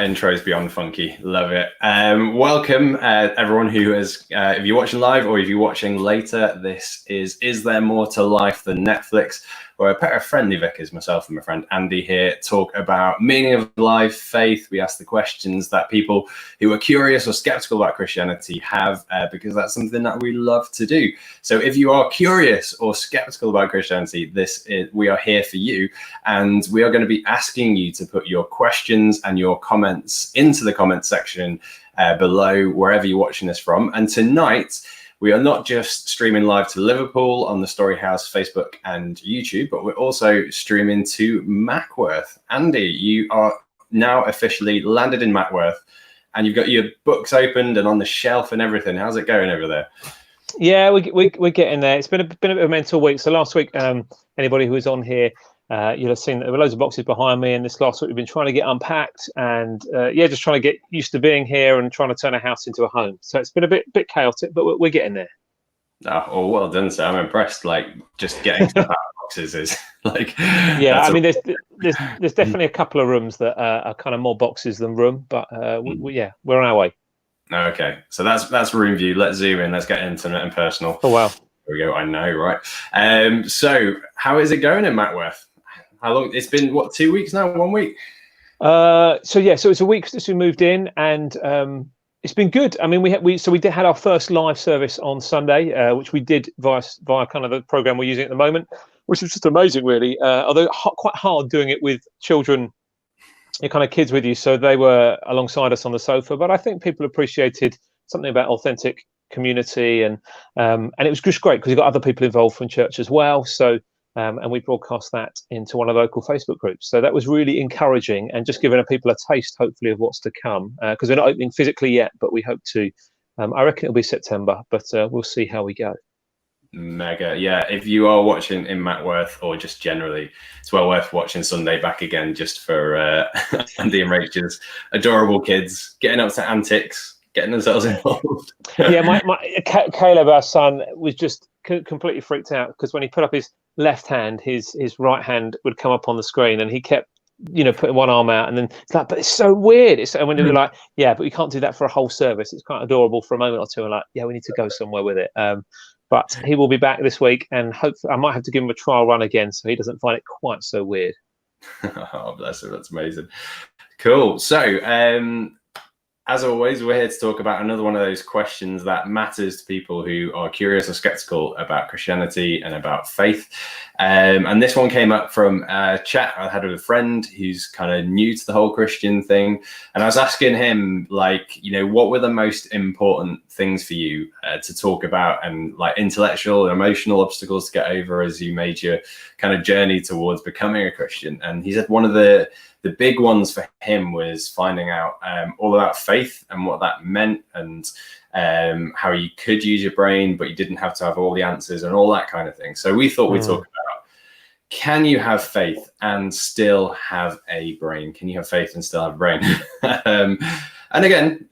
intro is beyond funky. Love it. Welcome, everyone who is, if you're watching live or if you're watching later, this is There More to Life Than Netflix? We're a pair of friendly vicars, myself and my friend Andy here, talk about meaning of life, faith. We ask the questions that people who are curious or skeptical about Christianity have, because that's something that we love to do. So if you are curious or skeptical about Christianity, we are here for you. And we are going to be asking you to put your questions and your comments into the comment section below, wherever you're watching this from. And tonight, we are not just streaming live to Liverpool on the Storyhouse Facebook and YouTube, but we're also streaming to Mackworth. Andy, you are now officially landed in Mackworth, and you've got your books opened and on the shelf and everything. How's it going over there? Yeah, we're getting there. It's been a bit of a mental week. So last week, anybody who was on here, you'll have seen that there were loads of boxes behind me, and this last week we've been trying to get unpacked and just trying to get used to being here and trying to turn a house into a home. So it's been a bit chaotic, but we're getting there. Oh, well done, sir. I'm impressed. Like, just getting stuff out of boxes is like, yeah. I mean, there's definitely a couple of rooms that are kind of more boxes than room, but we're on our way. Okay, so that's room view. Let's zoom in. Let's get intimate and personal. Oh wow. There we go. I know, right? So how is it going in Mackworth? How long? It's been, what, 2 weeks now? 1 week? So it's a week since we moved in, and it's been good. I mean, we had our first live service on Sunday, which we did via kind of the program we're using at the moment, which was just amazing, really. Although quite hard doing it with children, your kind of kids with you, so they were alongside us on the sofa. But I think people appreciated something about authentic community, and it was just great because you've got other people involved from church as well. So. And we broadcast that into one of the local Facebook groups. So that was really encouraging and just giving people a taste, hopefully, of what's to come. Because we're not opening physically yet, but we hope to. I reckon it'll be September, but we'll see how we go. Mega. Yeah, if you are watching in Mackworth or just generally, it's well worth watching Sunday back again just for Andy and Rachel's adorable kids getting up to antics, getting themselves involved. Yeah, my Caleb, our son, was just completely freaked out because when he put up his left hand, his right hand would come up on the screen, and he kept, putting one arm out, and then it's like, but it's so weird. And when they were like, yeah, but we can't do that for a whole service. It's quite adorable for a moment or two, and like, yeah, we need to go somewhere with it. But he will be back this week, and hopefully I might have to give him a trial run again so he doesn't find it quite so weird. Oh, bless him. That's amazing. Cool. So, as always, we're here to talk about another one of those questions that matters to people who are curious or skeptical about Christianity and about faith. And this one came up from a chat I had with a friend who's kind of new to the whole Christian thing. And I was asking him, like, what were the most important things for you to talk about, and like intellectual and emotional obstacles to get over as you made your kind of journey towards becoming a Christian? And he said one of the big ones for him was finding out all about faith and what that meant, and how you could use your brain, but you didn't have to have all the answers and all that kind of thing. So we thought we'd talk about, can you have faith and still have a brain? Can you have faith and still have a brain? And again,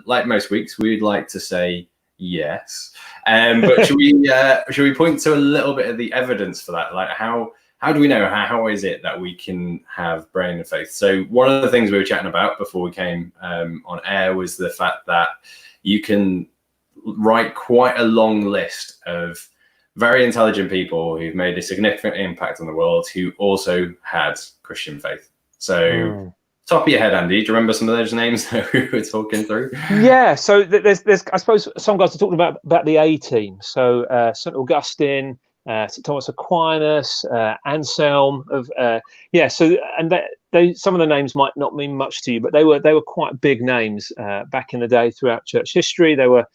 like most weeks, we'd like to say yes. But should we point to a little bit of the evidence for that? Like, how do we know? How is it that we can have brain and faith? So one of the things we were chatting about before we came on air was the fact that you can write quite a long list of very intelligent people who've made a significant impact on the world who also had Christian faith. So top of your head, Andy, do you remember some of those names that we were talking through? Yeah, so there's I suppose some guys are talking about the A team. So St. Augustine, St. Thomas Aquinas, Anselm so some of the names might not mean much to you, but they were quite big names back in the day throughout church history. They were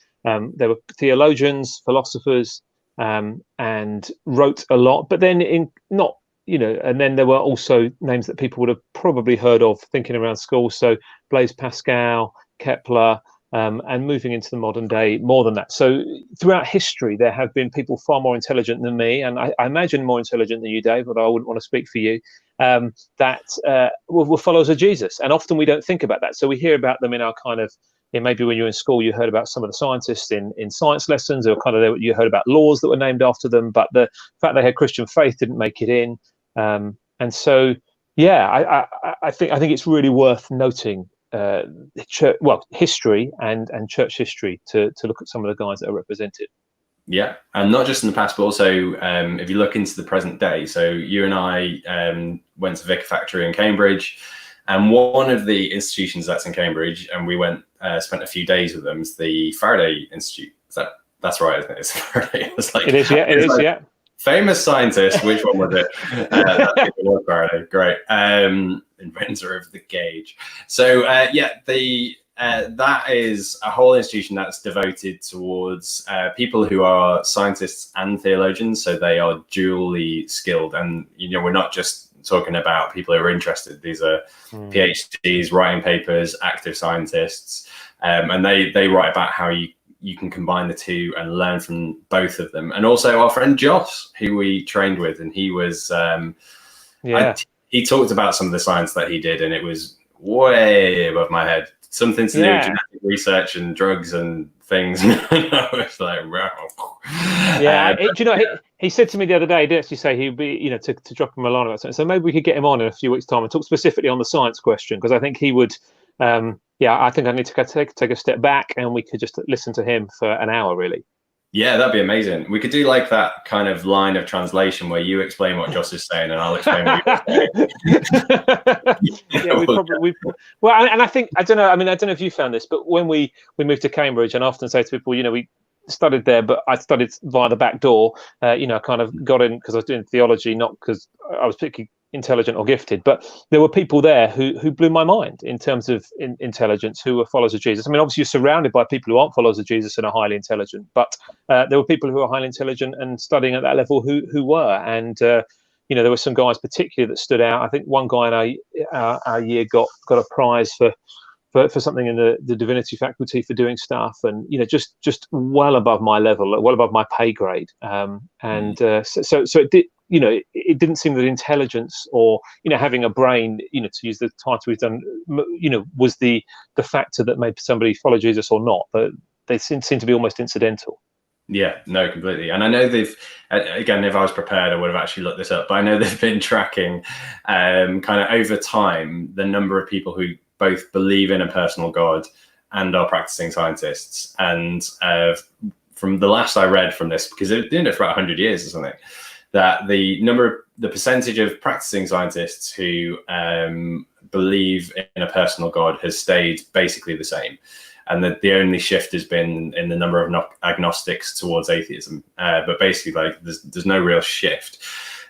theologians, philosophers, and wrote a lot. But then and then there were also names that people would have probably heard of thinking around school. So Blaise Pascal, Kepler. And moving into the modern day, more than that. So throughout history, there have been people far more intelligent than me, and I imagine more intelligent than you, Dave, but I wouldn't want to speak for you, that were followers of Jesus. And often we don't think about that. So we hear about them in our kind of, maybe when you were in school, you heard about some of the scientists in science lessons, or kind of you heard about laws that were named after them, but the fact they had Christian faith didn't make it in. And so, I think it's really worth noting church, well, history and church history to look at some of the guys that are represented. Yeah, and not just in the past, but also if you look into the present day. So you and I went to Vicar Factory in Cambridge, and one of the institutions that's in Cambridge, and we went spent a few days with them, is the Faraday Institute. That's right, isn't it? It's Faraday. It's like, it is, yeah. It is, like, yeah. Famous scientist. Which one was it? That was Faraday. Great. Inventor of the gauge. So that is a whole institution that's devoted towards people who are scientists and theologians. So they are dually skilled, and we're not just talking about people who are interested. These are PhDs writing papers, active scientists, and they write about how you can combine the two and learn from both of them. And also our friend Joss, who we trained with, and he was he talked about some of the science that he did, and it was way above my head. Something to do with genetic research and drugs and things. I was like, wow. Yeah, he said to me the other day, he did actually say he'd be, to drop him a line about something. So maybe we could get him on in a few weeks' time and talk specifically on the science question, because I think he would. I think I need to take a step back, and we could just listen to him for an hour, really. Yeah, that'd be amazing. We could do like that kind of line of translation where you explain what Joss is saying and I'll explain what you're saying. Yeah, we probably. Well, and I think, I don't know if you found this, but when we moved to Cambridge, and I often say to people, we studied there, but I studied via the back door. I kind of got in because I was doing theology, not because I was particularly intelligent or gifted, but there were people there who blew my mind in terms of intelligence, who were followers of Jesus. I mean, obviously you're surrounded by people who aren't followers of Jesus and are highly intelligent, but there were people who are highly intelligent and studying at that level who were, and there were some guys particularly that stood out. I think one guy in our year got a prize for something in the divinity faculty for doing stuff, and just well above my level, well above my pay grade, so it did. It didn't seem that intelligence or having a brain, to use the title we've done, was the factor that made somebody follow Jesus or not. But they seem to be almost incidental. Yeah, no, completely. And I know they've, again, if I was prepared, I would have actually looked this up. But I know they've been tracking kind of over time the number of people who both believe in a personal God and are practicing scientists. And from the last I read from this, because they've been doing it for about 100 years or something, that the percentage of practicing scientists who believe in a personal God has stayed basically the same, and that the only shift has been in the number of agnostics towards atheism. But basically, like there's no real shift,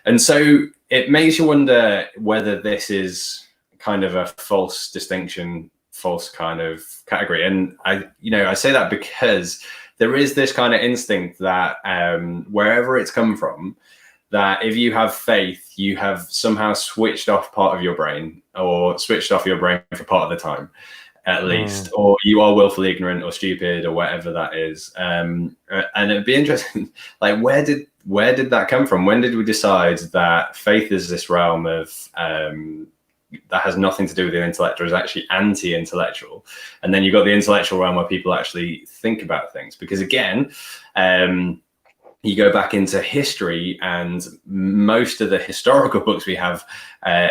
and so it makes you wonder whether this is kind of a false distinction, false kind of category. And I say that because there is this kind of instinct that wherever it's come from, that if you have faith, you have somehow switched off part of your brain, or switched off your brain for part of the time, at least, or you are willfully ignorant or stupid or whatever that is. And it'd be interesting, like where did that come from? When did we decide that faith is this realm of that has nothing to do with the intellect, or is actually anti-intellectual? And then you've got the intellectual realm where people actually think about things. Because again, you go back into history, and most of the historical books we have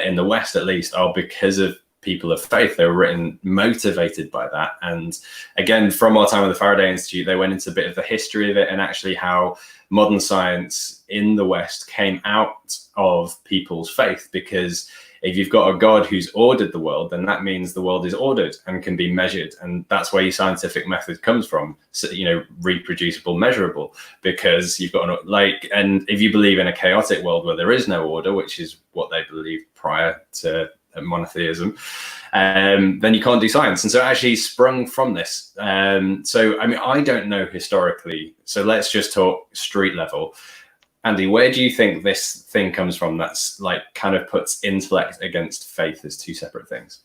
in the West, at least, are because of people of faith. They were written motivated by that. And again, from our time at the Faraday Institute, they went into a bit of the history of it, and actually how modern science in the West came out of people's faith. Because if you've got a God who's ordered the world, then that means the world is ordered and can be measured. And that's where your scientific method comes from, so, reproducible, measurable, because you've got and if you believe in a chaotic world where there is no order, which is what they believed prior to monotheism, then you can't do science. And so it actually sprung from this. So, I mean, I don't know historically, so let's just talk street level. Andy, where do you think this thing comes from that's like kind of puts intellect against faith as two separate things?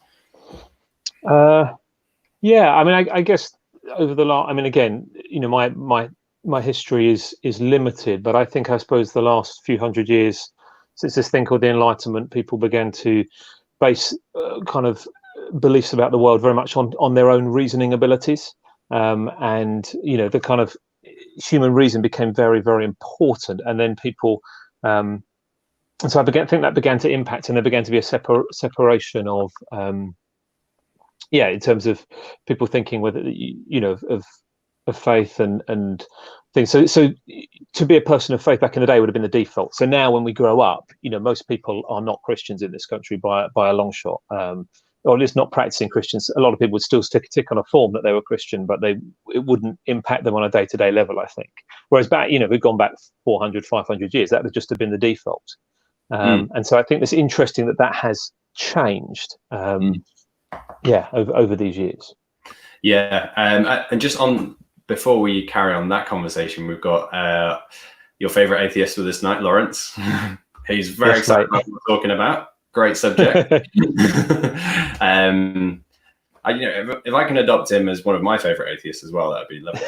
Yeah, I mean, I guess over the last, I mean, again, my history is limited, but I suppose the last few hundred years, since this thing called the Enlightenment, people began to base kind of beliefs about the world very much on their own reasoning abilities, and the kind of human reason became very, very important. And then people, and so I think that began to impact, and there began to be a separation of yeah, in terms of people thinking whether of faith and things. So to be a person of faith back in the day would have been the default. So now when we grow up, most people are not Christians in this country by a long shot. Or at least not practicing Christians. A lot of people would still tick on a form that they were Christian, but it wouldn't impact them on a day-to-day level, I think. Whereas back, we've gone back 400, 500 years, that would just have been the default. And so I think it's interesting that has changed, over these years. Yeah, and just before we carry on that conversation, we've got your favourite atheist with us tonight, Lawrence. He's very excited about what we're talking about. Great subject. If I can adopt him as one of my favourite atheists as well, that'd be lovely.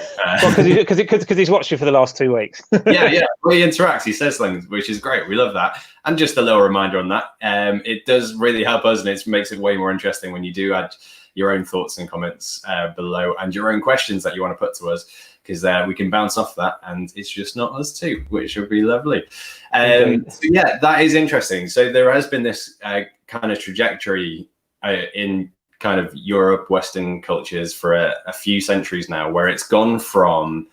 Because he's watched you for the last 2 weeks. yeah. Well, he interacts. He says things, which is great. We love that. And just a little reminder on that. It does really help us, and it makes it way more interesting when you do add your own thoughts and comments below, and your own questions that you want to put to us, because we can bounce off that, and it's just not us two, which would be lovely. So yeah, that is interesting. So there has been this kind of trajectory in kind of Europe, Western cultures for a few centuries now, where it's gone from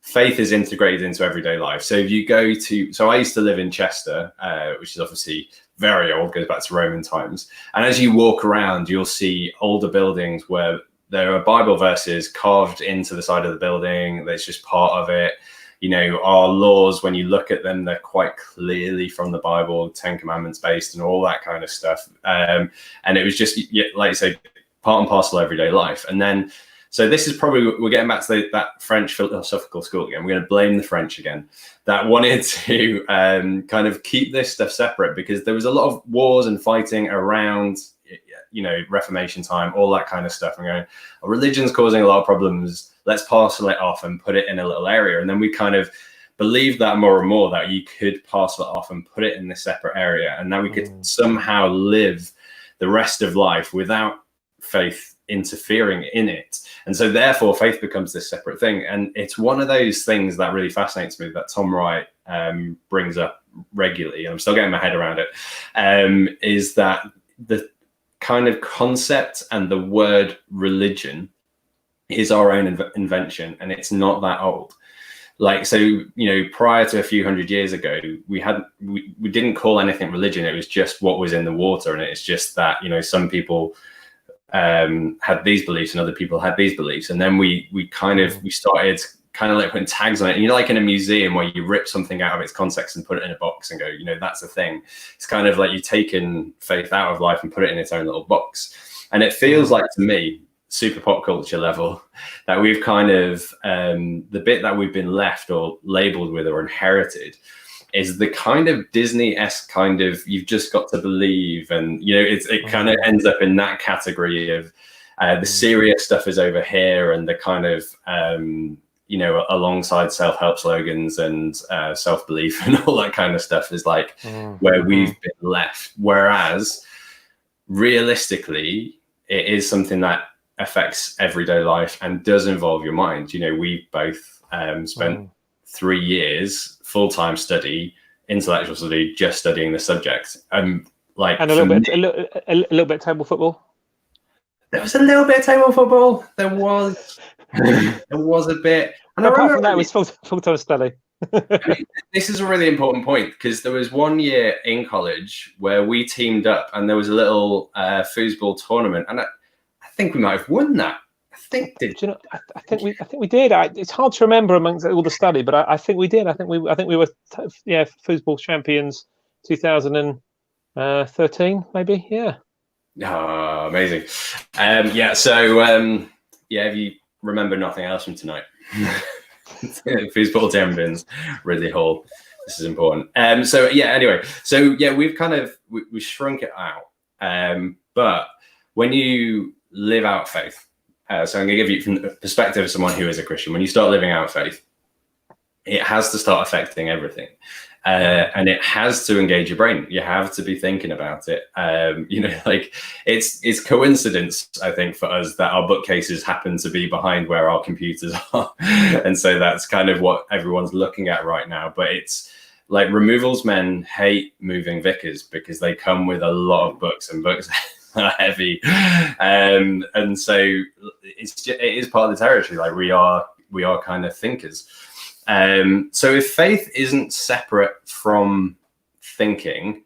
faith is integrated into everyday life. So if you go so I used to live in Chester, which is obviously very old, goes back to Roman times. And as you walk around, you'll see older buildings where there are Bible verses carved into the side of the building. That's just part of it. Our laws, when you look at them, they're quite clearly from the Bible, 10 Commandments based and all that kind of stuff. And it was just, like you say, part and parcel of everyday life. And then, so this is probably, we're getting back to that French philosophical school again. We're going to blame the French again, that wanted to kind of keep this stuff separate, because there was a lot of wars and fighting around, Reformation time, all that kind of stuff. And going, religion's causing a lot of problems. Let's parcel it off and put it in a little area. And then we kind of believed that more and more, that you could parcel it off and put it in this separate area. And now we could somehow live the rest of life without faith interfering in it. And so therefore faith becomes this separate thing. And it's one of those things that really fascinates me, that Tom Wright brings up regularly, and I'm still getting my head around it, is that the kind of concept and the word religion is our own invention, and it's not that old. Like, so, prior to a few hundred years ago, we didn't call anything religion. It was just what was in the water. And it's just that, some people had these beliefs and other people had these beliefs. And then we started kind of like putting tags on it. And like in a museum where you rip something out of its context and put it in a box and go, that's a thing. It's kind of like you've taken faith out of life and put it in its own little box. And it feels like, to me, super pop culture level, that we've kind of the bit that we've been left or labeled with or inherited is the kind of Disney-esque kind of, you've just got to believe, and it kind of ends up in that category of the serious stuff is over here, and the kind of alongside self-help slogans and self-belief and all that kind of stuff is like where we've been left. Whereas realistically, it is something that affects everyday life and does involve your mind. We both spent 3 years full-time study, intellectual study, just studying the subject. And a little bit table football. There was a little bit of table football. There was a bit. And apart from that, it was full-time study. This is a really important point, because there was 1 year in college where we teamed up, and there was a little foosball tournament, and I think we might have won that. I think we did. It's hard to remember amongst all the study, but I think we did. I think we were foosball champions 2013, maybe. Yeah. Oh, amazing. So if you remember nothing else from tonight, foosball champions, Ridley Hall. This is important. Anyway, we've kind of we shrunk it out. But when you live out faith, so I'm going to give you from the perspective of someone who is a Christian, when you start living out faith, it has to start affecting everything. And it has to engage your brain. You have to be thinking about it. It's coincidence, I think, for us that our bookcases happen to be behind where our computers are. And so that's kind of what everyone's looking at right now. But it's like removals men hate moving vicars because they come with a lot of books and books. heavy. And so it is part of the territory. Like we are kind of thinkers. So if faith isn't separate from thinking,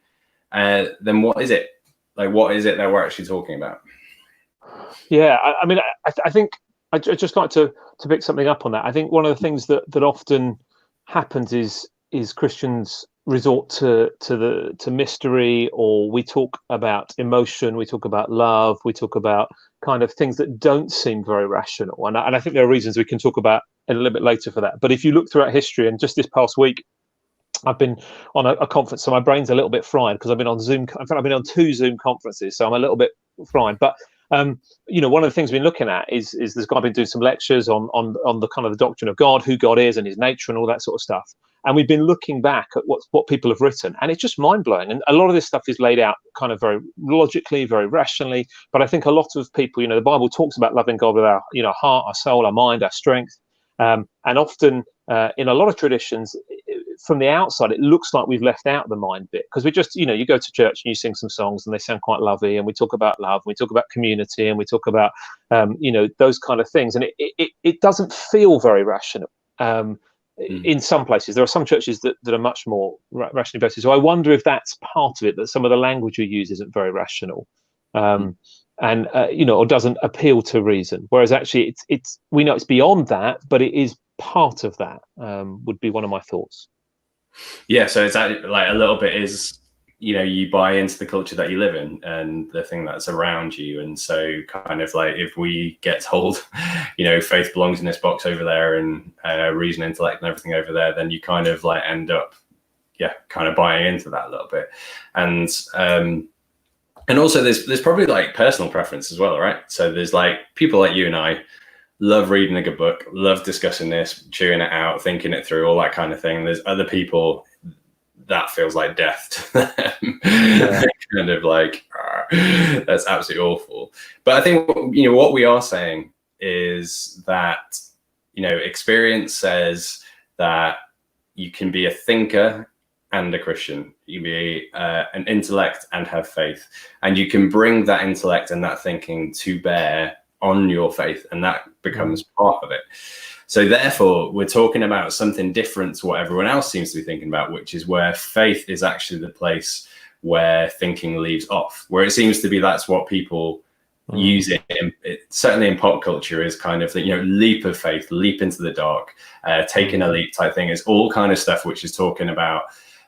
then what is it? Like, what is it that we're actually talking about? Yeah, I mean, I think I'd just like to pick something up on that. I think one of the things that often happens is Christians resort to mystery, or we talk about emotion, we talk about love, we talk about kind of things that don't seem very rational. And I think there are reasons we can talk about a little bit later for that. But if you look throughout history, and just this past week, I've been on a conference, so my brain's a little bit fried because I've been on Zoom. In fact, I've been on 2 Zoom conferences, so I'm a little bit fried. But one of the things we've been looking at is this guy been doing some lectures on the kind of the doctrine of God, who God is, and His nature, and all that sort of stuff. And we've been looking back at what people have written, and it's just mind blowing. And a lot of this stuff is laid out kind of very logically, very rationally. But I think a lot of people, the Bible talks about loving God with our heart, our soul, our mind, our strength, and often in a lot of traditions, from the outside, it looks like we've left out the mind bit, because we just, you go to church and you sing some songs and they sound quite lovely, and we talk about love, we talk about community, and we talk about, those kind of things. And it doesn't feel very rational. In some places, there are some churches that are much more rationally based. So I wonder if that's part of it, that some of the language you use isn't very rational, and or doesn't appeal to reason. Whereas actually, we know it's beyond that, but it is part of that. Would be one of my thoughts. Yeah, so it's like a little bit is, you buy into the culture that you live in and the thing that's around you. And so kind of like if we get told, faith belongs in this box over there, and reason, intellect, and everything over there, then you kind of like end up, kind of buying into that a little bit. And also there's probably like personal preference as well, right? So there's like people like you and I love reading a good book, love discussing this, chewing it out, thinking it through, all that kind of thing. There's other people that feels like death to them. Yeah. Kind of like, that's absolutely awful. But I think, what we are saying is that, experience says that you can be a thinker and a Christian. You can be an intellect and have faith. And you can bring that intellect and that thinking to bear on your faith, and that becomes part of it. So therefore, we're talking about something different to what everyone else seems to be thinking about, which is where faith is actually the place where thinking leaves off, where it seems to be that's what people use it, certainly in pop culture, is kind of the leap of faith, leap into the dark, taking a leap type thing. It's all kind of stuff which is talking about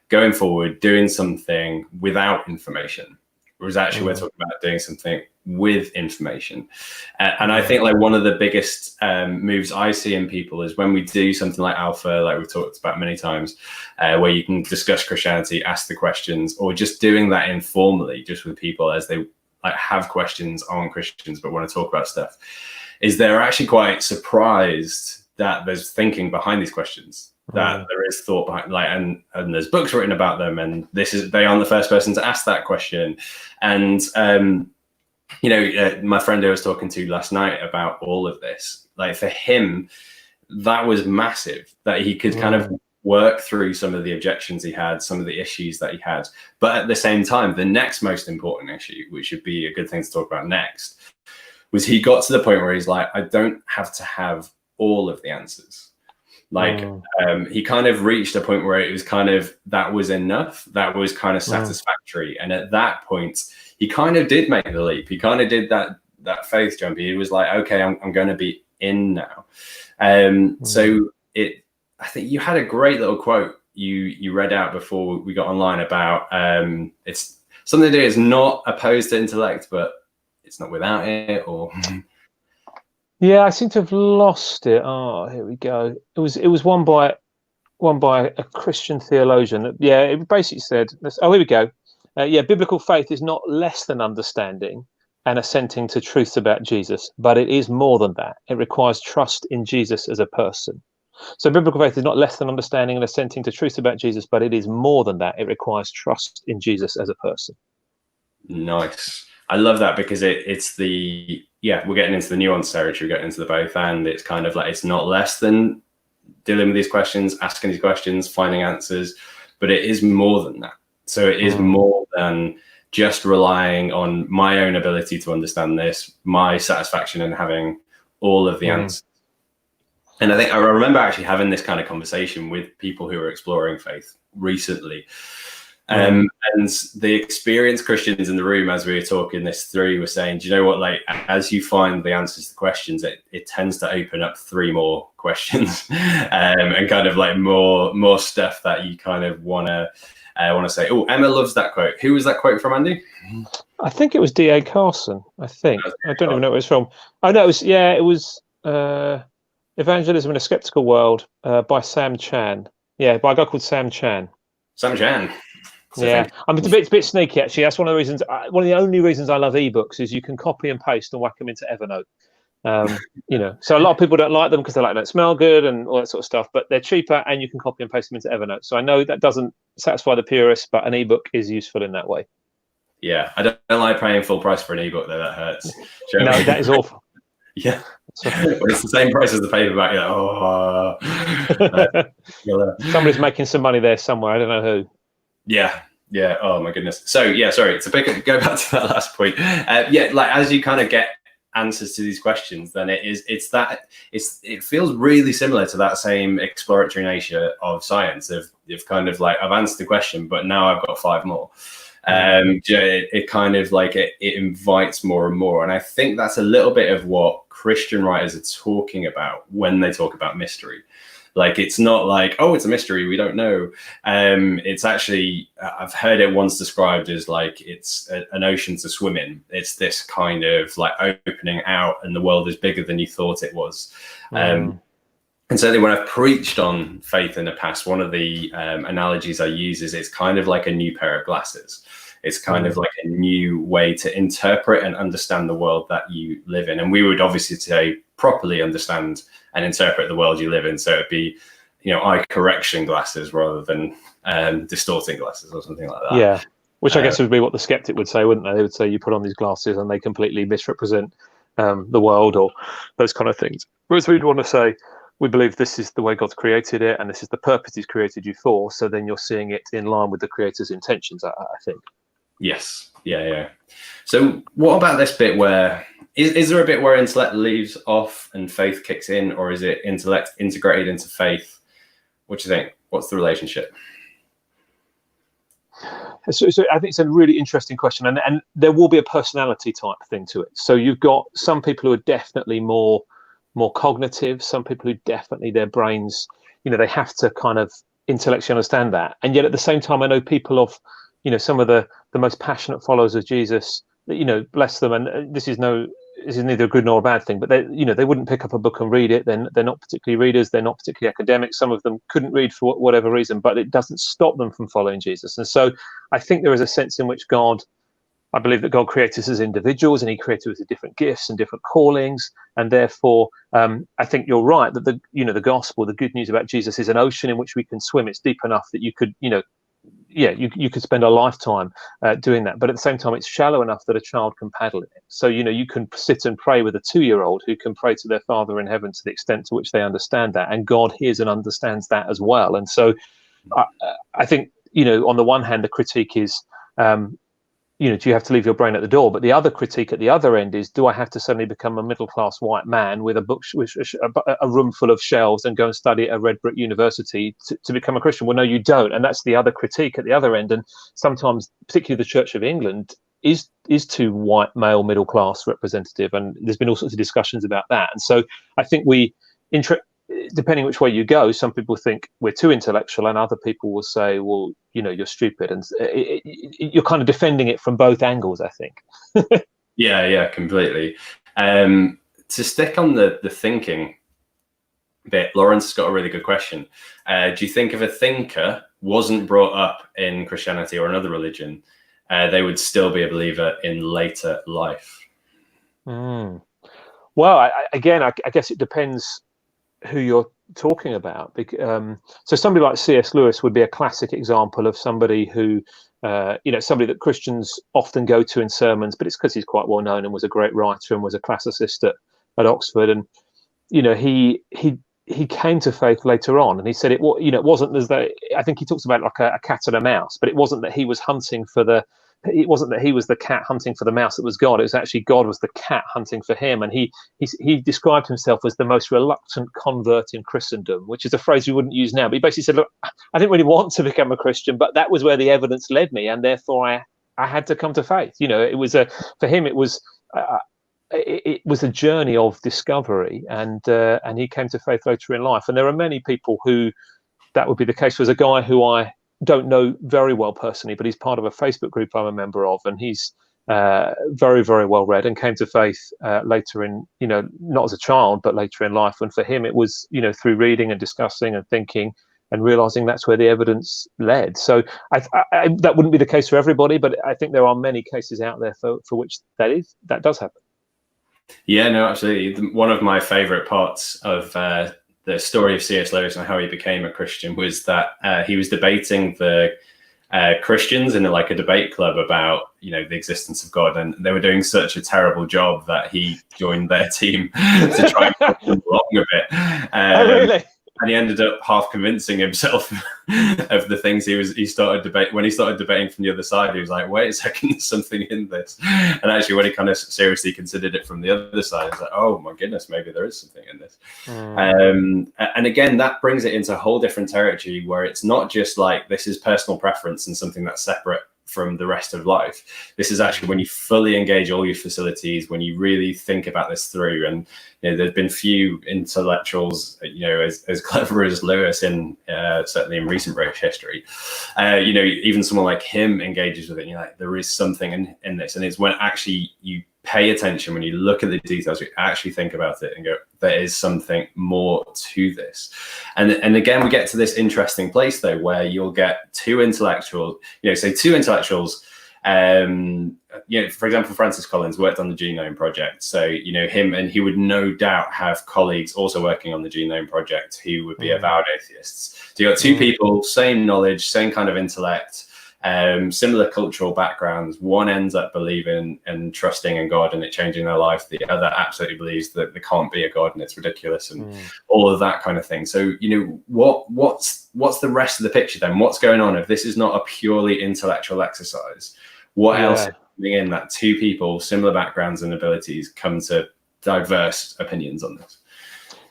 going forward, doing something without information. Whereas actually we're talking about doing something with information. And I think like one of the biggest moves I see in people is when we do something like Alpha, like we've talked about many times, where you can discuss Christianity, ask the questions, or just doing that informally, just with people as they like have questions on Christians but want to talk about stuff, is they're actually quite surprised that there's thinking behind these questions. That there is thought behind, like, and there's books written about them, and they aren't the first person to ask that question. And my friend I was talking to last night about all of this, like for him, that was massive, that he could kind of work through some of the objections he had, some of the issues that he had. But at the same time, the next most important issue, which should be a good thing to talk about next, was he got to the point where he's like, I don't have to have all of the answers. Like he kind of reached a point where it was kind of, that was enough. That was kind of satisfactory. And at that point, he kind of did make the leap. He kind of did that faith jump. He was like, okay, I'm going to be in now. So I think you had a great little quote you read out before we got online about it's something to do. It's not opposed to intellect, but it's not without it, or yeah, I seem to have lost it. Oh, here we go. It was one by a Christian theologian. Yeah, it basically said, oh, here we go. Biblical faith is not less than understanding and assenting to truths about Jesus, but it is more than that. It requires trust in Jesus as a person. So biblical faith is not less than understanding and assenting to truths about Jesus, but it is more than that. It requires trust in Jesus as a person. Nice. I love that, because it's the, we're getting into the nuance territory, we're getting into the both, and it's kind of like, it's not less than dealing with these questions, asking these questions, finding answers, but it is more than that. So it is more than just relying on my own ability to understand this, my satisfaction in having all of the answers. And I remember actually having this kind of conversation with people who are exploring faith recently. And the experienced Christians in the room, as we were talking this through, were saying, do you know what, like, as you find the answers to questions, it tends to open up 3 more questions and kind of like more stuff that you kind of want to say. Oh, Emma loves that quote. Who was that quote from, Andy? I think it was D.A. Carson. I don't even know what it was from. Oh no, it was Evangelism in a Skeptical World by Sam Chan. Yeah, by a guy called Sam Chan. Sam Chan. Yeah, I'm a bit sneaky actually. That's one of the reasons. One of the only reasons I love ebooks is you can copy and paste and whack them into Evernote. You know, so a lot of people don't like them because they don't smell good and all that sort of stuff. But they're cheaper and you can copy and paste them into Evernote. So I know that doesn't satisfy the purists, but an ebook is useful in that way. Yeah, I don't like paying full price for an ebook though. That hurts. No, that is awful. Yeah, but it's the same price as the paperback. You're like, somebody's making some money there somewhere. I don't know who. Yeah. Oh my goodness. So yeah, sorry to go back to that last point. Like as you kind of get answers to these questions, then it feels really similar to that same exploratory nature of science. Of kind of like, I've answered the question, but now I've got 5 more. It kind of like it invites more and more, and I think that's a little bit of what Christian writers are talking about when they talk about mystery. Like, it's not like, oh, it's a mystery, we don't know. It's actually, I've heard it once described as like it's an ocean to swim in. It's this kind of like opening out, and the world is bigger than you thought it was. And certainly when I've preached on faith in the past, one of the analogies I use is it's kind of like a new pair of glasses. It's kind of like a new way to interpret and understand the world that you live in. And we would obviously say properly understand and interpret the world you live in. So it'd be, eye correction glasses rather than distorting glasses or something like that. Yeah, which I guess would be what the skeptic would say, wouldn't they? They would say you put on these glasses and they completely misrepresent the world or those kind of things. Whereas we'd want to say, we believe this is the way God's created it and this is the purpose he's created you for. So then you're seeing it in line with the creator's intentions, I think. Yes. Yeah. So what about this bit where, is there a bit where intellect leaves off and faith kicks in, or is it intellect integrated into faith? What do you think? What's the relationship? So I think it's a really interesting question, and there will be a personality type thing to it. So you've got some people who are definitely more cognitive, some people who definitely their brains, they have to kind of intellectually understand that. And yet at the same time, I know people of, some of the most passionate followers of Jesus, bless them. And this is neither a good nor a bad thing, but they wouldn't pick up a book and read it. They're not particularly readers. They're not particularly academic. Some of them couldn't read for whatever reason, but it doesn't stop them from following Jesus. And so I think there is a sense in which I believe that God created us as individuals, and he created us with different gifts and different callings. And therefore, I think you're right that the gospel, the good news about Jesus, is an ocean in which we can swim. It's deep enough that you could, you could spend a lifetime doing that. But at the same time, it's shallow enough that a child can paddle in it. So, you can sit and pray with a 2-year-old who can pray to their Father in heaven to the extent to which they understand that. And God hears and understands that as well. And so I think, on the one hand, the critique is, do you have to leave your brain at the door? But the other critique at the other end is, do I have to suddenly become a middle-class white man with a room full of shelves and go and study at a red brick university to become a Christian? Well, no, you don't. And that's the other critique at the other end. And sometimes, particularly the Church of England, is too white, male, middle-class representative. And there's been all sorts of discussions about that. And so I think depending which way you go, some people think we're too intellectual, and other people will say, well, you're stupid. And you're kind of defending it from both angles, I think. Yeah, completely. To stick on the thinking bit, Lawrence has got a really good question. Do you think if a thinker wasn't brought up in Christianity or another religion, they would still be a believer in later life? Well, I guess it depends who you're talking about. So somebody like C.S. Lewis would be a classic example of somebody who, somebody that Christians often go to in sermons, but it's because he's quite well known and was a great writer and was a classicist at Oxford. And, he came to faith later on, and he said it wasn't as though, I think he talks about like a cat and a mouse, but it wasn't that he was hunting for the it wasn't that he was the cat hunting for the mouse that was God. It was actually God was the cat hunting for him. And he described himself as the most reluctant convert in Christendom, which is a phrase we wouldn't use now. But he basically said, look, I didn't really want to become a Christian, but that was where the evidence led me, and therefore I had to come to faith. It was for him it was a journey of discovery, and he came to faith later in life. And there are many people who that would be the case. There's a guy who I don't know very well personally, but he's part of a Facebook group I'm a member of, and he's very, very well read and came to faith later in, not as a child, but later in life. And for him, it was, through reading and discussing and thinking and realizing that's where the evidence led. So that wouldn't be the case for everybody, but I think there are many cases out there for which that does happen. Yeah, no, absolutely. One of my favorite parts of the story of C.S. Lewis and how he became a Christian was that he was debating the Christians in a debate club about the existence of God, and they were doing such a terrible job that he joined their team to try and push them along a bit. Oh, really? And he ended up half convincing himself of the things he started debating. When he started debating from the other side, he was like, wait a second, there's something in this. And actually, when he kind of seriously considered it from the other side, he was like, oh my goodness, maybe there is something in this. And again, that brings it into a whole different territory where it's not just like this is personal preference and something that's separate from the rest of life. This is actually when you fully engage all your facilities, when you really think about this through. And there's been few intellectuals as clever as Lewis in certainly in recent British history. Even someone like him engages with it, and you're like, there is something in this. And it's when actually you pay attention, when you look at the details, you actually think about it and go, there is something more to this. And again, we get to this interesting place though, where you'll get two intellectuals, for example, Francis Collins worked on the Genome Project. So, him, and he would no doubt have colleagues also working on the Genome Project who would be avowed atheists. So you got two people, same knowledge, same kind of intellect, similar cultural backgrounds. One ends up believing and trusting in God and it changing their life. The other absolutely believes that there can't be a God and it's ridiculous and all of that kind of thing. So, what's the rest of the picture then? What's going on if this is not a purely intellectual exercise? What else is coming in that two people, similar backgrounds and abilities, come to diverse opinions on this?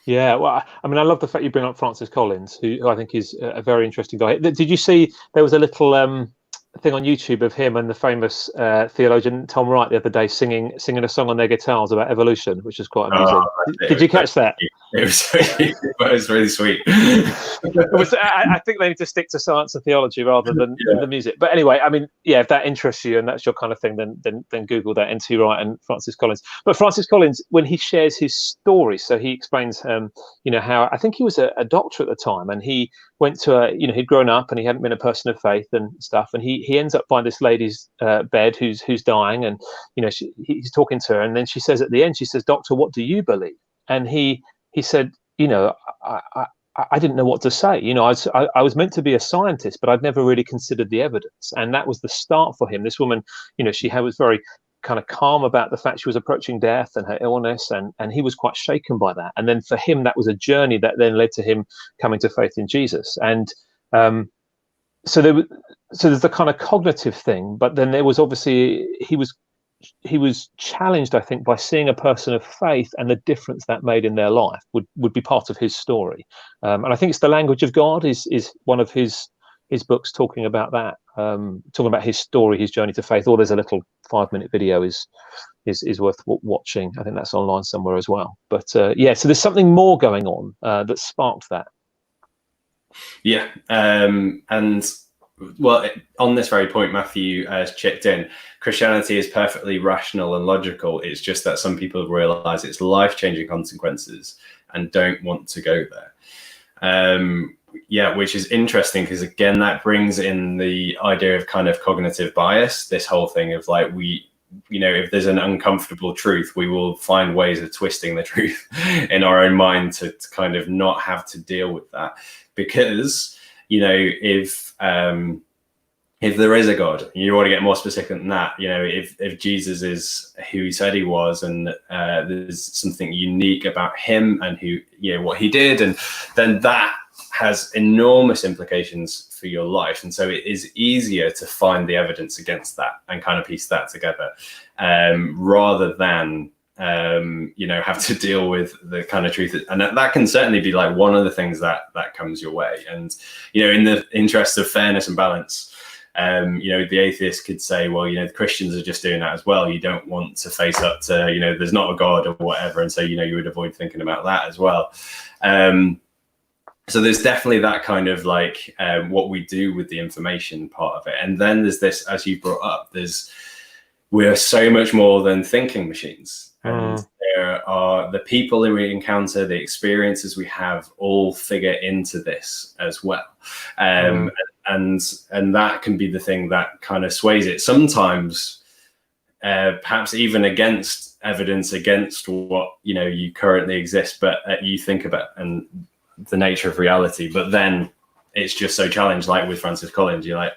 Yeah, well, I mean, I love the fact you bring up Francis Collins, who I think is a very interesting guy. Did you see there was a little thing on YouTube of him and the famous theologian Tom Wright the other day singing a song on their guitars about evolution, which is quite amusing. Did you catch that? It was really sweet. I think they need to stick to science and theology rather than the music. But anyway, I mean, if that interests you and that's your kind of thing, then Google that, N.T. Wright and Francis Collins. But Francis Collins, when he shares his story, so he explains, how I think he was a doctor at the time, and he went to he'd grown up and he hadn't been a person of faith and stuff, and he ends up by this lady's bed who's dying, and he's talking to her, and then she says at the end, she says, "Doctor, what do you believe?" And he said, I didn't know what to say. I was meant to be a scientist, but I'd never really considered the evidence. And that was the start for him. This woman, she was very kind of calm about the fact she was approaching death and her illness, and he was quite shaken by that. And then for him, that was a journey that then led to him coming to faith in Jesus. And so there's the kind of cognitive thing, but then there was obviously he was challenged, I think, by seeing a person of faith and the difference that made in their life would be part of his story. And I think it's The Language of God is one of his books talking about that, talking about his story, his journey to faith. Or there's a little 5-minute video is worth watching. I think that's online somewhere as well. But so there's something more going on that sparked that. Yeah, and well, on this very point, Matthew has chipped in. Christianity is perfectly rational and logical. It's just that some people realize its life-changing consequences and don't want to go there. Which is interesting because, again, that brings in the idea of kind of cognitive bias, this whole thing of like if there's an uncomfortable truth, we will find ways of twisting the truth in our own mind to kind of not have to deal with that. Because, if there is a God, you want to get more specific than that, if Jesus is who he said he was, and there's something unique about him and what he did, and then that has enormous implications for your life. And so it is easier to find the evidence against that and kind of piece that together, rather than have to deal with the kind of truth. And that can certainly be like one of the things that comes your way. And in the interest of fairness and balance, the atheist could say, well, the Christians are just doing that as well. You don't want to face up to, there's not a God or whatever. And so, you would avoid thinking about that as well. So there's definitely that kind of like what we do with the information part of it. And then there's this, as you brought up, we're so much more than thinking machines. And there are the people who we encounter, the experiences we have, all figure into this as well. And that can be the thing that kind of sways it. Sometimes, perhaps even against evidence, against what you currently exist, but you think about and the nature of reality. But then it's just so challenged, like with Francis Collins, you're like,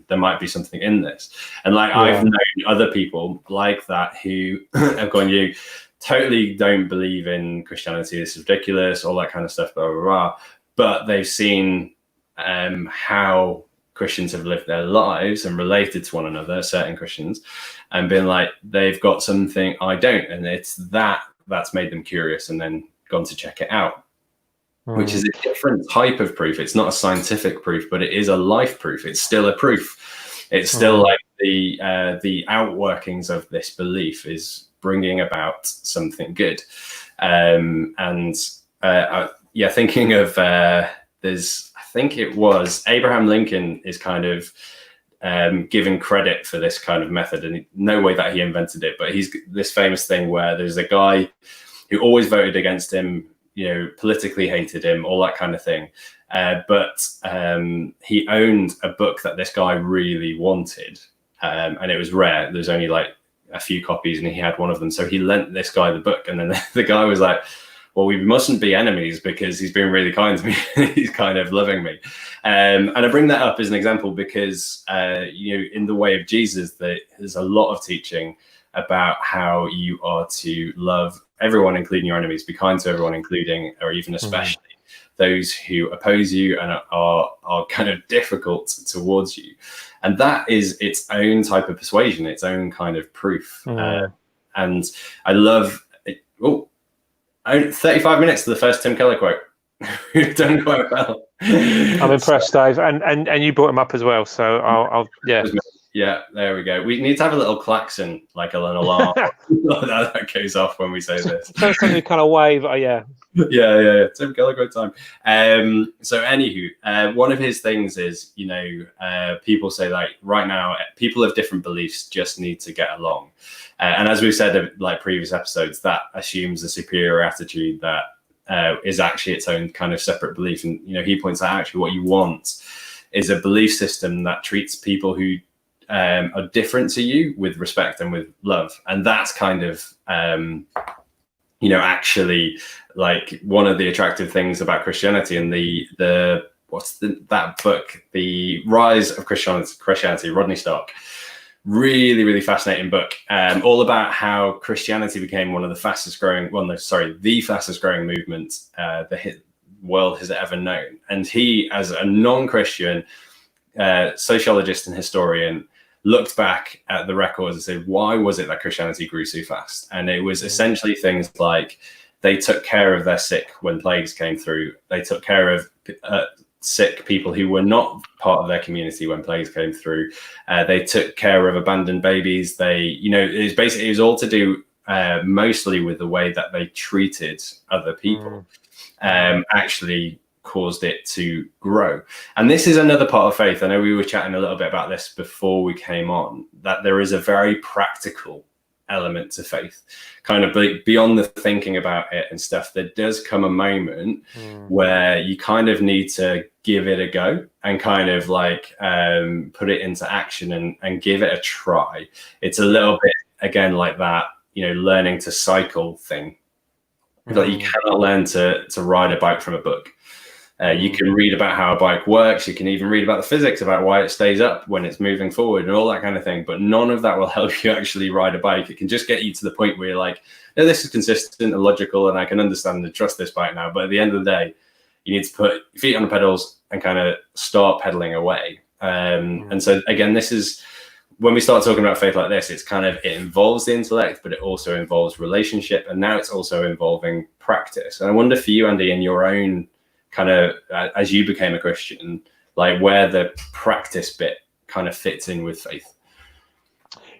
there might be something in this. And like, I've known other people like that who have gone, you totally don't believe in Christianity, this is ridiculous, all that kind of stuff, blah, blah, blah. But they've seen how Christians have lived their lives and related to one another, certain Christians, and been like, they've got something I don't. And it's that's made them curious and then gone to check it out. Which is a different type of proof. It's not a scientific proof, but it is a life proof. It's still a proof. It's still like the outworkings of this belief is bringing about something good. Thinking of I think it was Abraham Lincoln is kind of given credit for this kind of method, and no way that he invented it, but he's this famous thing where there's a guy who always voted against him, politically hated him, all that kind of thing. But he owned a book that this guy really wanted. And it was rare. There's only like a few copies and he had one of them. So he lent this guy the book. And then the guy was like, well, we mustn't be enemies because he's been really kind to me. He's kind of loving me. And I bring that up as an example because, in the way of Jesus, there's a lot of teaching about how you are to love everyone, including your enemies, be kind to everyone, including or even especially those who oppose you and are kind of difficult towards you. And that is its own type of persuasion, its own kind of proof. And I love it. 35 minutes to the first Tim Keller quote. We've done quite well. I'm impressed, Dave. And you brought him up as well. So I'll Yeah, there we go. We need to have a little klaxon, like an alarm that goes off when we say this. First time we kind of wave, yeah. Yeah. Tim Keller, great time. So anywho, one of his things is, people say like right now, people of different beliefs just need to get along. And as we've said, like previous episodes, that assumes a superior attitude that is actually its own kind of separate belief. And, he points out actually what you want is a belief system that treats people who are different to you with respect and with love. And that's kind of, actually like one of the attractive things about Christianity and that book, The Rise of Christianity, Rodney Stark. Really, really fascinating book. All about how Christianity became one of the fastest growing movement the world has ever known. And he, as a non-Christian sociologist and historian, looked back at the records and said, why was it that Christianity grew so fast? And it was essentially things like they took care of their sick when plagues came through. They took care of sick people who were not part of their community when plagues came through. They took care of abandoned babies. It was all to do mostly with the way that they treated other people. Actually caused it to grow. And this is another part of faith. I know we were chatting a little bit about this before we came on, that there is a very practical element to faith, kind of beyond the thinking about it and stuff. There does come a moment where you kind of need to give it a go and kind of like put it into action and give it a try. It's a little bit, again, like that, learning to cycle thing. Like you cannot learn to ride a bike from a book. You can read about how a bike works. You can even read about the physics about why it stays up when it's moving forward and all that kind of thing. But none of that will help you actually ride a bike. It can just get you to the point where you're like, no, this is consistent and logical and I can understand and trust this bike now. But at the end of the day, you need to put your feet on the pedals and kind of start pedaling away. And so again, this is when we start talking about faith like this, it's kind of, it involves the intellect, but it also involves relationship, and now it's also involving practice. And I wonder for you, Andy, in your own kind of as you became a Christian, like where the practice bit kind of fits in with faith.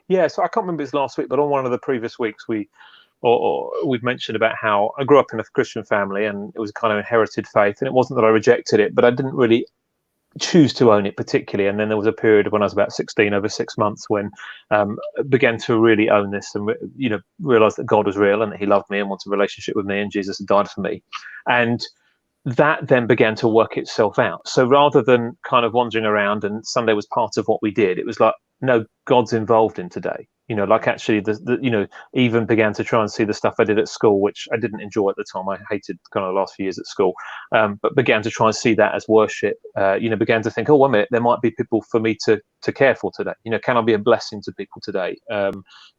Yeah, so I can't remember this last week, but on one of the previous weeks we've mentioned about how I grew up in a Christian family, and it was kind of inherited faith, and it wasn't that I rejected it, but I didn't really choose to own it particularly. And then there was a period when I was about 16, over 6 months, when I began to really own this, and realized that God was real and that he loved me and wanted a relationship with me, and Jesus had died for me. And that then began to work itself out. So rather than kind of wandering around and Sunday was part of what we did, it was like, no, God's involved in today. Like actually even began to try and see the stuff I did at school, which I didn't enjoy at the time. I hated kind of the last few years at school, but began to try and see that as worship. Began to think, oh, wait a minute, there might be people for me to care for today. Can I be a blessing to people today?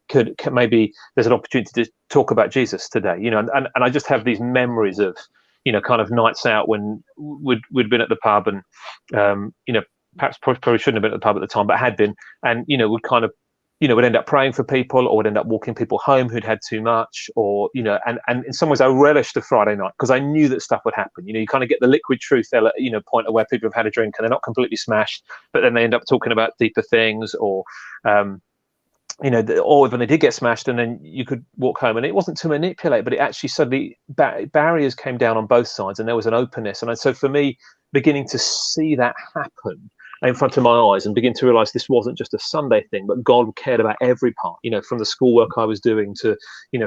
Could maybe there's an opportunity to talk about Jesus today? And I just have these memories of, kind of nights out when we'd been at the pub, and perhaps probably shouldn't have been at the pub at the time, but had been, and would kind of would end up praying for people, or would end up walking people home who'd had too much, or and in some ways I relished the Friday night because I knew that stuff would happen. You kind of get the liquid truth point of where people have had a drink and they're not completely smashed, but then they end up talking about deeper things, or or when they did get smashed, and then you could walk home, and it wasn't to manipulate, but it actually suddenly barriers came down on both sides, and there was an openness. And so for me, beginning to see that happen in front of my eyes, and begin to realize this wasn't just a Sunday thing, but God cared about every part, from the schoolwork I was doing to,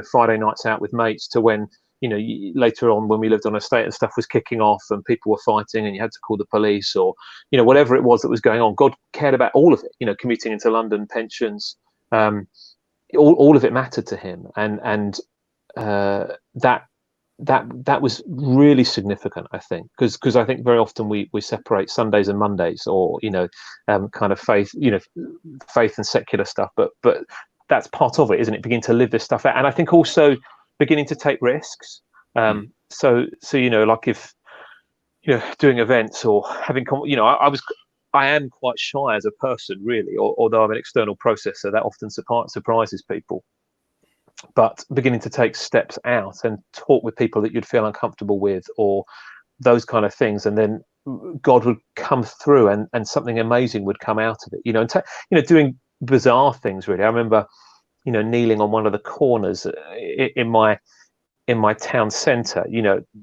Friday nights out with mates, to when, later on when we lived on a estate and stuff was kicking off and people were fighting and you had to call the police, or, whatever it was that was going on. God cared about all of it, commuting into London, pensions, all of it mattered to him. And that was really significant, I think, because I think very often we separate Sundays and Mondays, or kind of faith and secular stuff, but that's part of it, isn't it? Begin to live this stuff out, and I think also beginning to take risks. So like if doing events or having I am quite shy as a person, really, although I'm an external processor, that often surprises people. But beginning to take steps out and talk with people that you'd feel uncomfortable with, or those kind of things, and then God would come through, and something amazing would come out of it. And doing bizarre things. Really, I remember, kneeling on one of the corners in my town centre,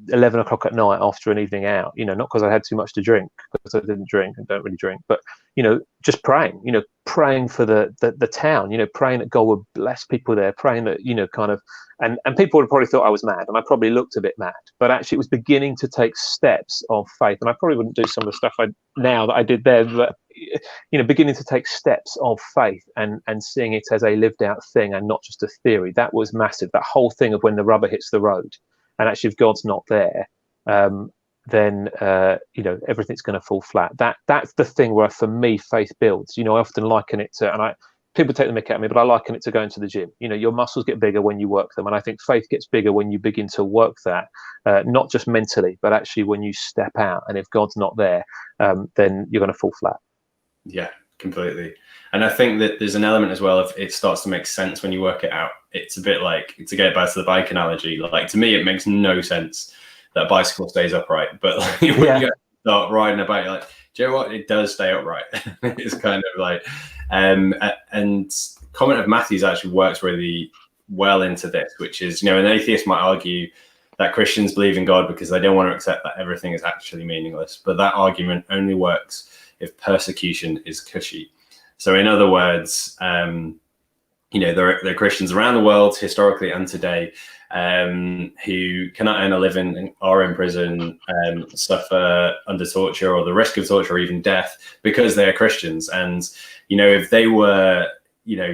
11 o'clock at night after an evening out, not because I had too much to drink, because I didn't drink and don't really drink, but, just praying for the town, praying that God would bless people there, praying that, and people would have probably thought I was mad, and I probably looked a bit mad, but actually it was beginning to take steps of faith. And I probably wouldn't do some of the stuff now that I did there, but, beginning to take steps of faith and seeing it as a lived out thing and not just a theory. That was massive. That whole thing of when the rubber hits the road, and actually if God's not there, then everything's going to fall flat. That's the thing where, for me, faith builds. I often liken it to, and people take the mick at me, but I liken it to going to the gym. Your muscles get bigger when you work them, and I think faith gets bigger when you begin to work that, not just mentally, but actually when you step out. And if God's not there, then you're going to fall flat. Yeah, completely. And I think that there's an element as well of it starts to make sense when you work it out. It's a bit like, to get back to the bike analogy, like to me, it makes no sense that a bicycle stays upright. But like, when you start riding a bike, you're like, do you know what? It does stay upright. It's kind of like, and comment of Matthew's actually works really well into this, which is, an atheist might argue that Christians believe in God because they don't want to accept that everything is actually meaningless. But that argument only works if persecution is cushy. So in other words, there are Christians around the world, historically and today, who cannot earn a living and are in prison, suffer under torture or the risk of torture or even death because they are Christians. And, if they were,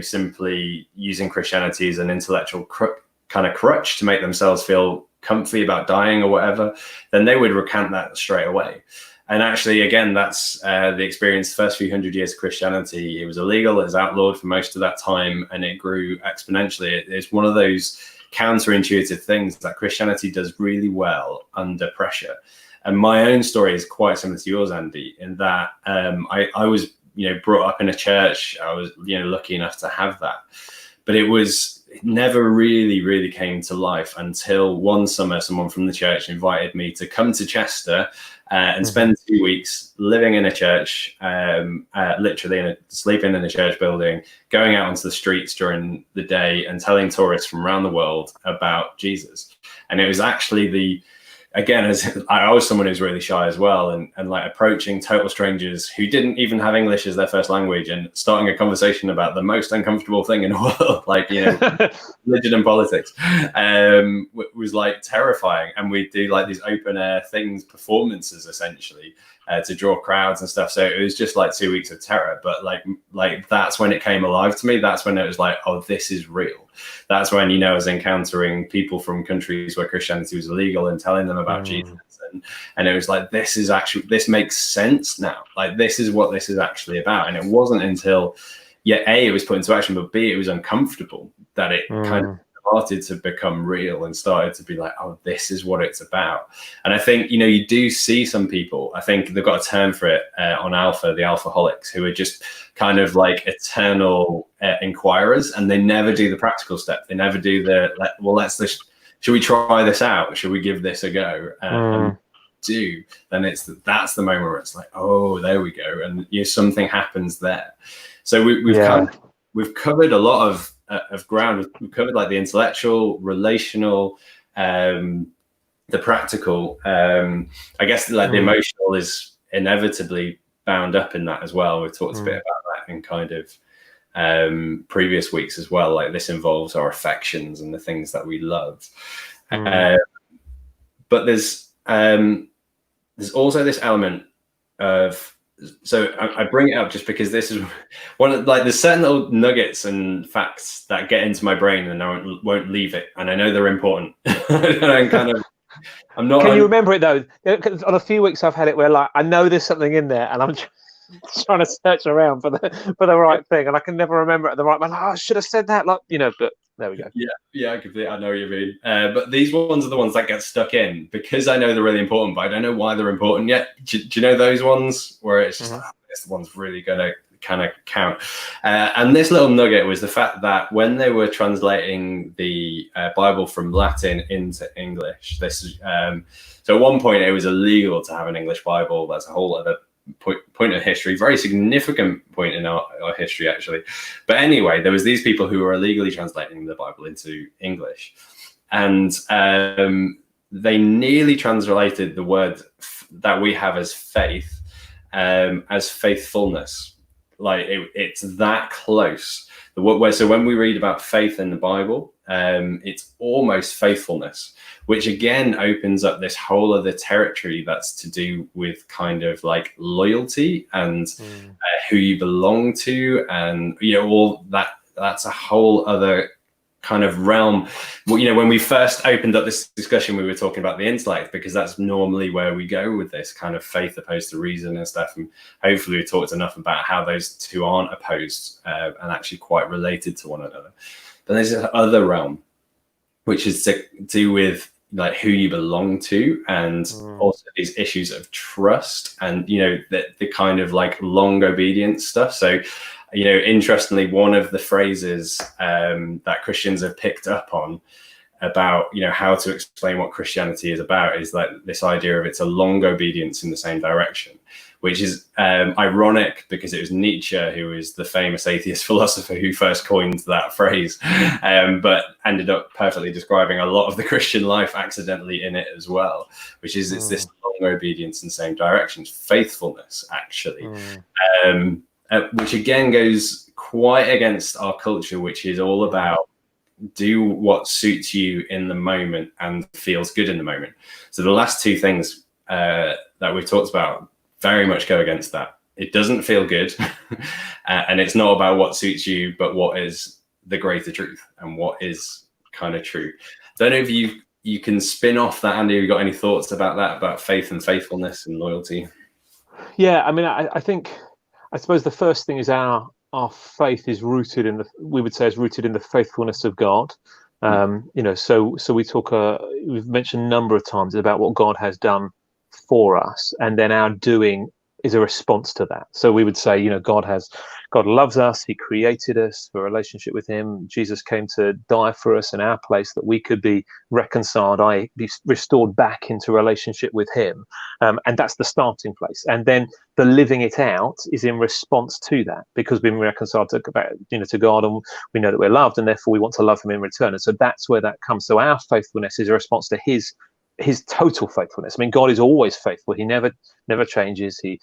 simply using Christianity as an intellectual kind of crutch to make themselves feel comfy about dying or whatever, then they would recant that straight away. And actually, again, that's the experience. The first few hundred years of Christianity, it was illegal, it was outlawed for most of that time, and it grew exponentially. It's one of those counterintuitive things that Christianity does really well under pressure. And my own story is quite similar to yours, Andy, in that I was, brought up in a church. I was, lucky enough to have that, but it never really came to life until one summer someone from the church invited me to come to Chester and spend 2 weeks living in a church, literally sleeping in a church building, going out onto the streets during the day and telling tourists from around the world about Jesus. And it was actually again, as I was someone who's really shy as well, and like approaching total strangers who didn't even have English as their first language and starting a conversation about the most uncomfortable thing in the world, like, religion and politics, was like terrifying. And we do like these open air things, performances essentially, to draw crowds and stuff. So it was just like 2 weeks of terror, but like that's when it came alive to me. That's when it was like, oh, this is real. That's when, I was encountering people from countries where Christianity was illegal and telling them about Jesus. And it was like, this makes sense now. Like, this is what this is actually about. And it wasn't until, A, it was put into action, but B, it was uncomfortable that it kind of started to become real and started to be like, oh, this is what it's about. And I think, you do see some people, I think they've got a term for it on Alpha, the alcoholics, who are just kind of like eternal inquirers, and they never do the practical step. They never do should we try this out? Should we give this a go? And then that's the moment where it's like, oh, there we go. And something happens there. So we've covered a lot of ground. We've covered like the intellectual, relational, the practical. I guess like the emotional is inevitably bound up in that as well. We've talked a bit about that in kind of previous weeks as well. Like, this involves our affections and the things that we love. But there's also this element of, so I bring it up just because this is one of, like, there's certain little nuggets and facts that get into my brain and I won't leave it, and I know they're important. I'm not. Can you remember it though? On a few weeks I've had it where, like, I know there's something in there, and I'm trying to search around for the right thing, and I can never remember it at the right moment. Oh, I should have said that, like, but there we go. Yeah, I know what you mean. But these ones are the ones that get stuck in because I know they're really important, but I don't know why they're important yet. Do you know those ones where it's just this one's really gonna kind of count? And this little nugget was the fact that when they were translating the Bible from Latin into English, so at one point it was illegal to have an English Bible. That's a whole other point of history, very significant point in our history actually. But anyway, there was these people who were illegally translating the Bible into English, and they nearly translated the word that we have as faith as faithfulness. Like, it's that close. So when we read about faith in the Bible, it's almost faithfulness, which again opens up this whole other territory that's to do with kind of like loyalty and who you belong to, and all that. That's a whole other kind of realm. Well, when we first opened up this discussion, we were talking about the intellect, because that's normally where we go with this kind of faith opposed to reason and stuff. And hopefully we talked enough about how those two aren't opposed and actually quite related to one another. But there's this other realm, which is to do with like who you belong to, and also these issues of trust and, the kind of like long obedience stuff. So, interestingly, one of the phrases that Christians have picked up on about, how to explain what Christianity is about is like this idea of it's a long obedience in the same direction, which is ironic because it was Nietzsche who is the famous atheist philosopher who first coined that phrase, but ended up perfectly describing a lot of the Christian life accidentally in it as well, which is it's this long obedience in the same directions, faithfulness actually. Which again goes quite against our culture, which is all about do what suits you in the moment and feels good in the moment. So the last two things that we've talked about very much go against that. It doesn't feel good, and it's not about what suits you, but what is the greater truth and what is kind of true. Don't know if you can spin off that, Andy. Have you got any thoughts about that, about faith and faithfulness and loyalty? Yeah, I mean, I suppose the first thing is our faith is rooted in the faithfulness of God. So we talk. We've mentioned a number of times about what God has done for us, and then our doing is a response to that. So we would say, God loves us. He created us for a relationship with him. Jesus came to die for us in our place that we could be reconciled, be restored back into relationship with him. And that's the starting place. And then the living it out is in response to that, because we've been reconciled to God, and we know that we're loved, and therefore we want to love him in return. And so that's where that comes. So our faithfulness is a response to his total faithfulness. I mean, God is always faithful. He never changes. He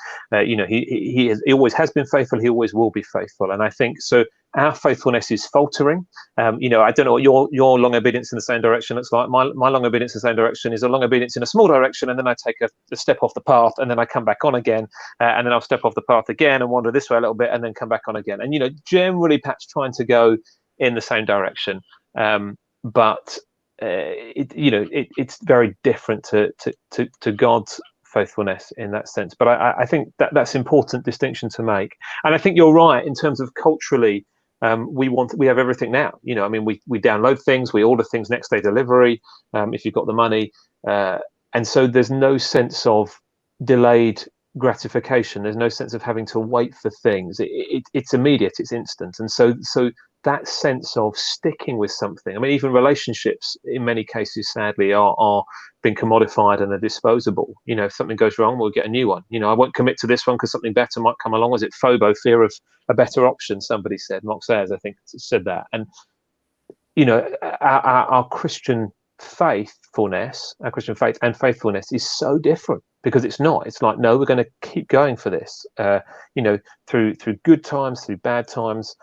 always has been faithful. He always will be faithful. And I think so. Our faithfulness is faltering. I don't know what your long obedience in the same direction looks like. My long obedience in the same direction is a long obedience in a small direction, and then I take a step off the path, and then I come back on again, and then I'll step off the path again and wander this way a little bit, and then come back on again. And generally perhaps trying to go in the same direction, but it's very different to God's faithfulness in that sense. But I think that's important distinction to make. And I think you're right in terms of culturally, we have everything now. I mean, we download things, we order things next day delivery, if you've got the money, and so there's no sense of delayed gratification. There's no sense of having to wait for things. It's immediate, it's instant. And so that sense of sticking with something, I mean, even relationships in many cases sadly are being commodified and are disposable. If something goes wrong, we'll get a new one. I won't commit to this one because something better might come along. Was it FOBO, fear of a better option? Somebody said, Mark Sayers I think said that. And our Christian faithfulness, our Christian faith and faithfulness is so different, because it's like, no, we're going to keep going for this, through good times, through bad times,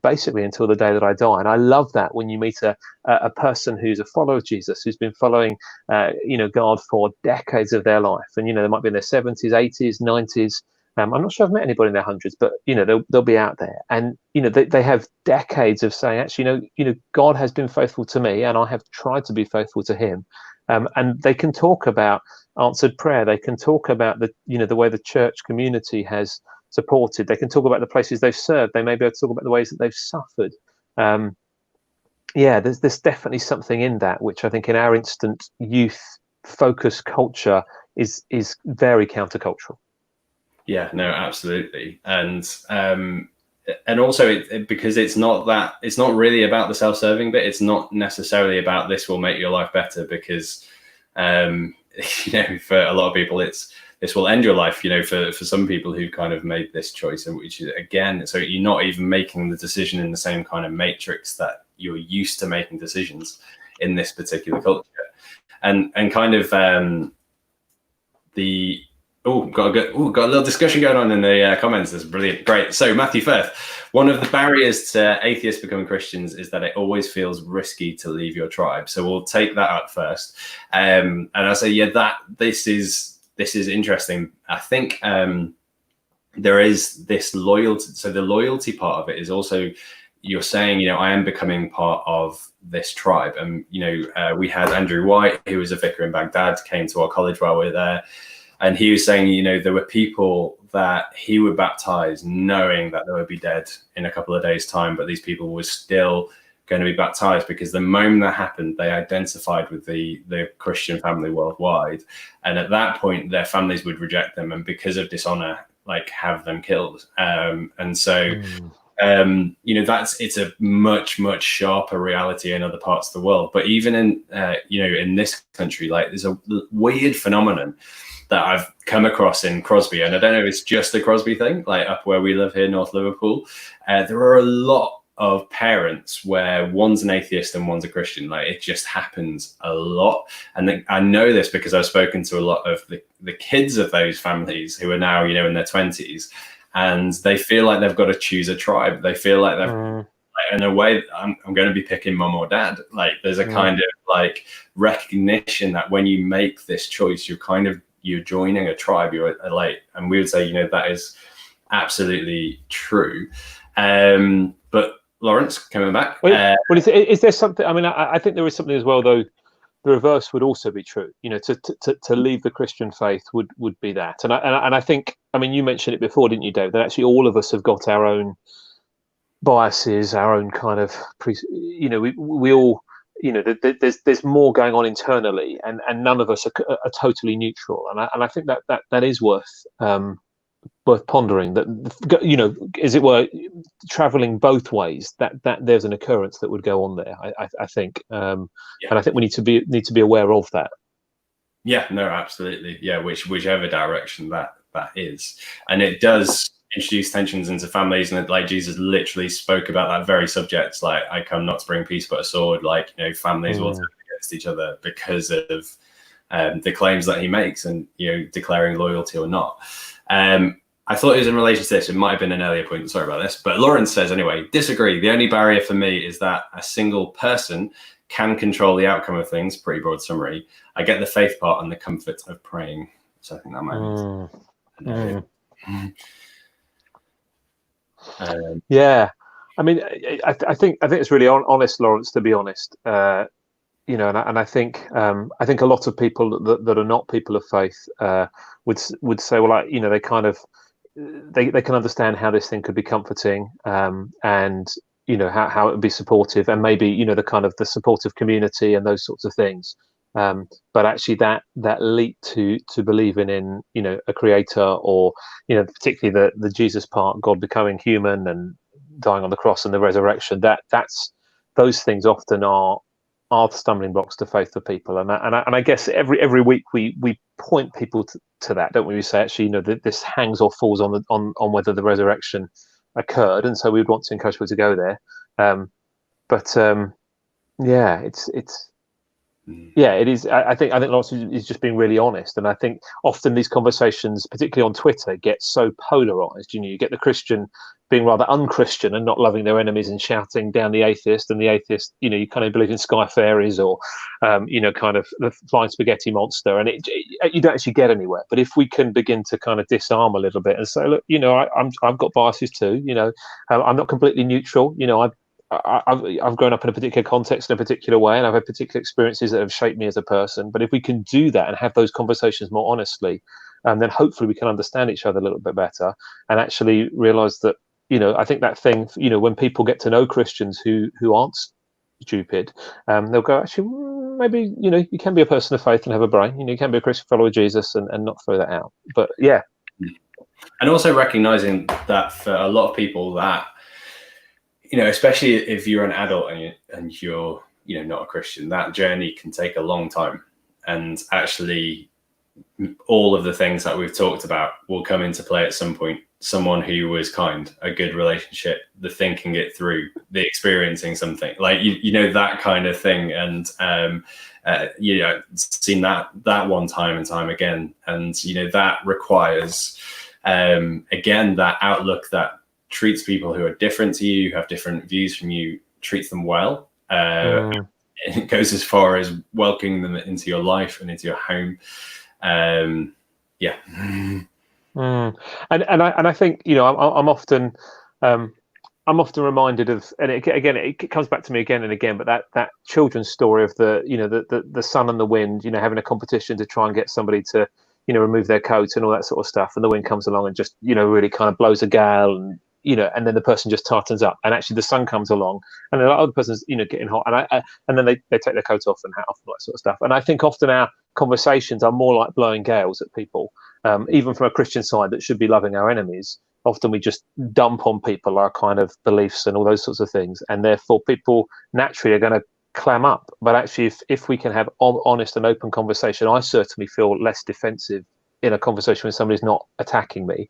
basically until the day that I die. And I love that when you meet a person who's a follower of Jesus, who's been following, God for decades of their life. And, they might be in their 70s, 80s, 90s. I'm not sure I've met anybody in their hundreds, but, they'll be out there. And, they have decades of saying, actually, God has been faithful to me, and I have tried to be faithful to him. And they can talk about answered prayer. They can talk about the way the church community has supported. They can talk about the places they've served. They may be able to talk about the ways that they've suffered. There's definitely something in that, which I think in our instant youth focused culture is very countercultural. Yeah, no, absolutely. And also because it's not really about the self-serving bit. It's not necessarily about this will make your life better, because for a lot of people this will end your life. For some people who kind of made this choice, and which is, again, so you're not even making the decision in the same kind of matrix that you're used to making decisions in this particular culture. And kind of got a little discussion going on in the comments. That's brilliant. Great. So Matthew Firth, one of the barriers to atheists becoming Christians is that it always feels risky to leave your tribe. So we'll take that up first. And I say, this is interesting. I think there is this loyalty. So the loyalty part of it is also, you're saying, I am becoming part of this tribe. And, we had Andrew White, who was a vicar in Baghdad, came to our college while we were there. And he was saying, there were people that he would baptize knowing that they would be dead in a couple of days' time, but these people were still going to be baptized because the moment that happened, they identified with the Christian family worldwide. And at that point, their families would reject them, and because of dishonor, have them killed. It's a much, much sharper reality in other parts of the world. But even in this country, there's a weird phenomenon that I've come across in Crosby, and I don't know if it's just a Crosby thing, up where we live here, North Liverpool. There are a lot of parents where one's an atheist and one's a Christian. It just happens a lot. And I know this because I've spoken to a lot of the kids of those families who are now, in their 20s, and they feel like they've got to choose a tribe. They feel like they've, in a way, I'm going to be picking mom or dad. There's a kind of recognition that when you make this choice, you're joining a tribe. And we would say, that is absolutely true. But Lawrence, coming back. Is there something? I mean, I think there is something as well, though. The reverse would also be true. To leave the Christian faith would be that. And I think, I mean, you mentioned it before, didn't you, Dave? That actually all of us have got our own biases, our own kind of, we all, there's more going on internally, and none of us are totally neutral, and I think that is worth pondering, that as it were, traveling both ways, that there's an occurrence that would go on there. I think, and I think we need to be aware of that. Yeah, no, absolutely. Yeah, whichever direction that is, and it does introduce tensions into families, and like Jesus literally spoke about that very subject. Like, I come not to bring peace but a sword. Like, families will turn against each other because of the claims that he makes, and declaring loyalty or not. I thought it was in relation to this. It might have been an earlier point. Sorry about this. But Lawrence says, anyway, disagree. The only barrier for me is that a single person can control the outcome of things. Pretty broad summary. I get the faith part and the comfort of praying. So I think that might be. Yeah. I mean, I think it's really honest, Lawrence, to be honest. And I think a lot of people that are not people of faith would say, well, they kind of they can understand how this thing could be comforting, and how it would be supportive, and maybe the kind of the supportive community and those sorts of things. But actually, that leap to believing in a creator, or particularly the Jesus part, God becoming human and dying on the cross and the resurrection, that's those things often are the stumbling blocks to faith for people, and I guess every week we point people to that, don't we? We say, actually, this hangs or falls on whether the resurrection occurred, and so we would want to encourage people to go there. It is. I think Lawrence is just being really honest, and I think often these conversations, particularly on Twitter, get so polarized. You get the Christian being rather unchristian and not loving their enemies and shouting down the atheist, and the atheist, you kind of believe in sky fairies or, kind of the flying spaghetti monster, and you don't actually get anywhere. But if we can begin to kind of disarm a little bit and say, look, I've got biases too. I'm not completely neutral. I've grown up in a particular context in a particular way, and I've had particular experiences that have shaped me as a person. But if we can do that and have those conversations more honestly, then hopefully we can understand each other a little bit better, and actually realize that, I think that thing, when people get to know Christians who aren't stupid, they'll go, actually, maybe, you can be a person of faith and have a brain. You can be a Christian follower of Jesus and not throw that out. But yeah. And also recognizing that for a lot of people that, especially if you're an adult and you're, not a Christian, that journey can take a long time. And actually, all of the things that we've talked about will come into play at some point. Someone who was kind, a good relationship, the thinking it through, the experiencing something, like, that kind of thing. And, seen that one time and time again. And, that requires, again, that outlook that treats people who are different to you, who have different views from you, treats them well. It goes as far as welcoming them into your life and into your home. And I think I'm often reminded of, and it comes back to me again and again, but that children's story of the sun and the wind, having a competition to try and get somebody to remove their coat and all that sort of stuff, and the wind comes along and just really kind of blows a gale, and and then the person just tightens up, and actually the sun comes along, and the other person's getting hot, and then they take their coat off and hat off and all that sort of stuff. And I think often our conversations are more like blowing gales at people, even from a Christian side that should be loving our enemies. Often we just dump on people our kind of beliefs and all those sorts of things, and therefore people naturally are going to clam up. But actually, if we can have honest and open conversation, I certainly feel less defensive in a conversation when somebody's not attacking me.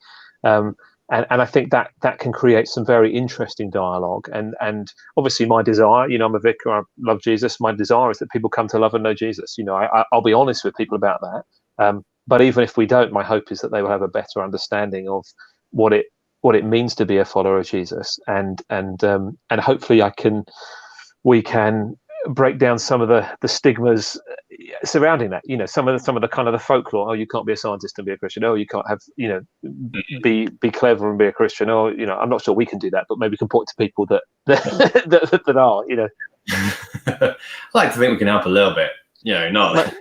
And I think that can create some very interesting dialogue. And obviously my desire, I'm a vicar, I love Jesus. My desire is that people come to love and know Jesus. I'll be honest with people about that. But even if we don't, my hope is that they will have a better understanding of what it means to be a follower of Jesus. And hopefully we can break down some of the stigmas surrounding that. Some of the kind of the folklore. Oh, you can't be a scientist and be a Christian. Oh, you can't have be clever and be a Christian. Oh, I'm not sure we can do that, but maybe we can point to people that that are. I like to think we can help a little bit. Not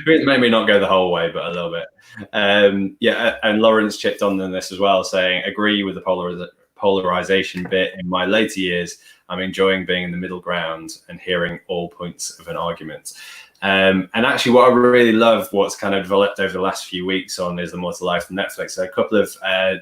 maybe not go the whole way, but a little bit. And Lawrence chipped on this as well, saying agree with the polarization bit. In my later years, I'm enjoying being in the middle ground and hearing all points of an argument. And actually, what I really love, what's kind of developed over the last few weeks on Is There More to Life on Netflix. So a couple of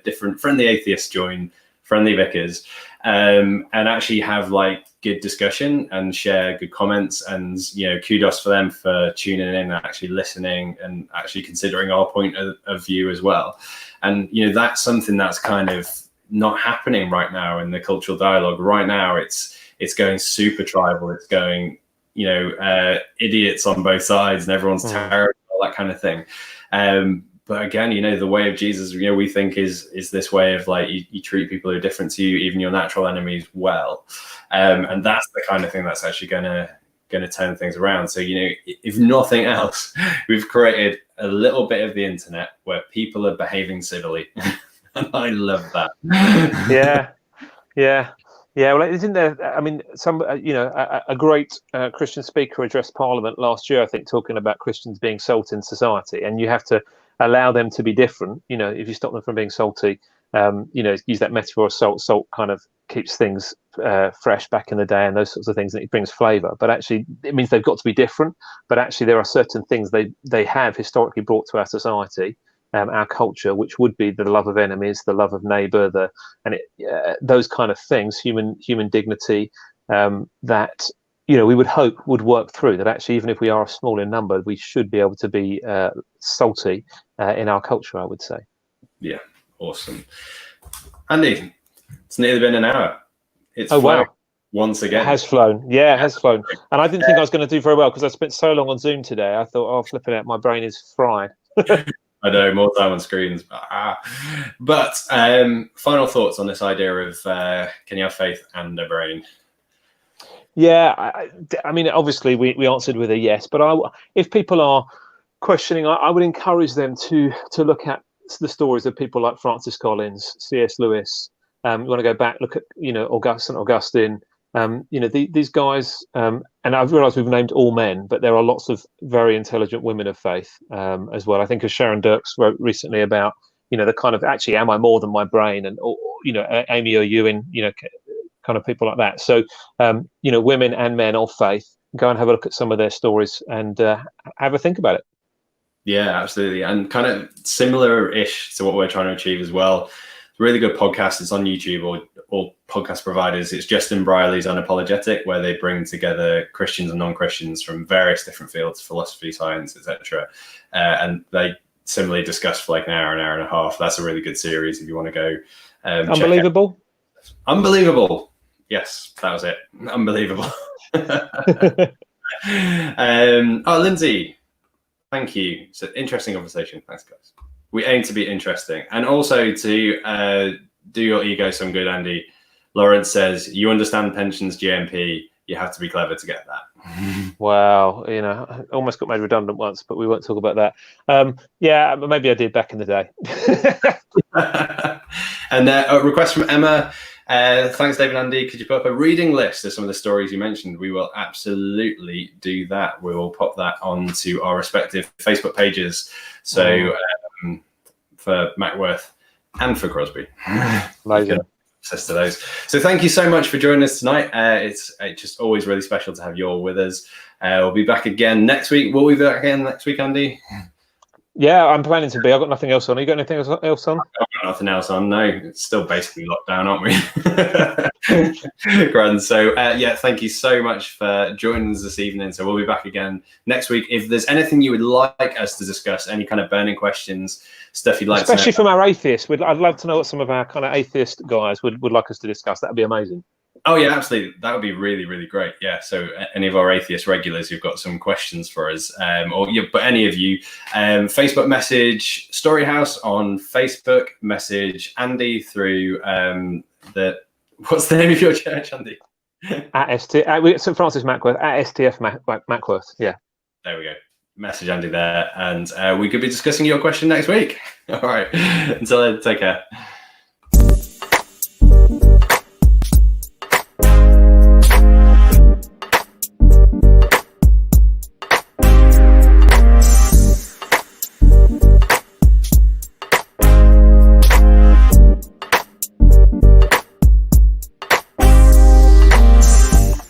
different friendly atheists join friendly vicars, and actually have like good discussion and share good comments. And kudos for them for tuning in and actually listening and actually considering our point of view as well. And that's something that's kind of not happening right now in the cultural dialogue. Right now, it's going super tribal. It's going idiots on both sides, and everyone's terrible, all that kind of thing. But again, the way of Jesus, we think is this way of like you treat people who are different to you, even your natural enemies, well. And that's the kind of thing that's actually going to turn things around. So, if nothing else, we've created a little bit of the internet where people are behaving civilly. And I love that. Yeah, well, isn't there? I mean, a great Christian speaker addressed Parliament last year, I think, talking about Christians being salt in society, and you have to allow them to be different. If you stop them from being salty, use that metaphor of salt. Salt kind of keeps things fresh back in the day, and those sorts of things, and it brings flavour. But actually, it means they've got to be different. But actually, there are certain things they have historically brought to our society. Our culture, which would be the love of enemies, the love of neighbour, those kind of things, human dignity, that we would hope would work through. That actually, even if we are small in number, we should be able to be salty in our culture, I would say. Yeah, awesome. Andy, it's nearly been an hour. It's wow. Once again. It has flown. Yeah, it has flown. And I didn't think I was going to do very well because I spent so long on Zoom today. I thought, flipping out, my brain is fried. I know, more time on screens. But final thoughts on this idea of can you have faith and a brain? Yeah, I mean, obviously we answered with a yes, but if people are questioning, I would encourage them to look at the stories of people like Francis Collins, C.S. Lewis. You want to go back, look at St. Augustine. These guys, and I've realised we've named all men, but there are lots of very intelligent women of faith as well. I think as Sharon Dirks wrote recently about the kind of actually, am I more than my brain, and Amy or Ewan, kind of people like that. So women and men of faith, go and have a look at some of their stories and have a think about it. Yeah, absolutely, and kind of similar-ish to what we're trying to achieve as well. Really good podcast. It's on YouTube or all podcast providers. It's Justin Brierley's Unapologetic, where they bring together Christians and non-Christians from various different fields, philosophy, science, etc. And they similarly discuss for like an hour and a half. That's a really good series if you want to go. Unbelievable. Unbelievable. Yes, that was it. Unbelievable. Lindsay, thank you. It's an interesting conversation. Thanks, guys. We aim to be interesting, and also to do your ego some good, Andy. Lawrence says, you understand pensions, GMP, you have to be clever to get that. Wow, I almost got made redundant once, but we won't talk about that. Yeah, maybe I did back in the day. And a request from Emma. Thanks, David and Andy. Could you put up a reading list of some of the stories you mentioned? We will absolutely do that. We will pop that onto our respective Facebook pages. So for Mackworth and for Crosby. Amazing. Access to those. So thank you so much for joining us tonight. It's just always really special to have you all with us. We'll be back again next week. Will we be back again next week, Andy? Yeah, I'm planning to be. I've got nothing else on. You got anything else on? I've got nothing else on. No, it's still basically locked down, aren't we? Grand. So thank you so much for joining us this evening. So we'll be back again next week. If there's anything you would like us to discuss, any kind of burning questions, stuff you'd like to know, especially from our atheists, I'd love to know what some of our kind of atheist guys would like us to discuss. That'd be amazing. Oh yeah, absolutely. That would be really, really great. Yeah. So any of our atheist regulars who've got some questions for us, but any of you, Facebook message Storyhouse on Facebook, message Andy through what's the name of your church, Andy? At St. Francis Mackworth, at STF Mackworth. Yeah. There we go. Message Andy there, and we could be discussing your question next week. All right. Until then, take care.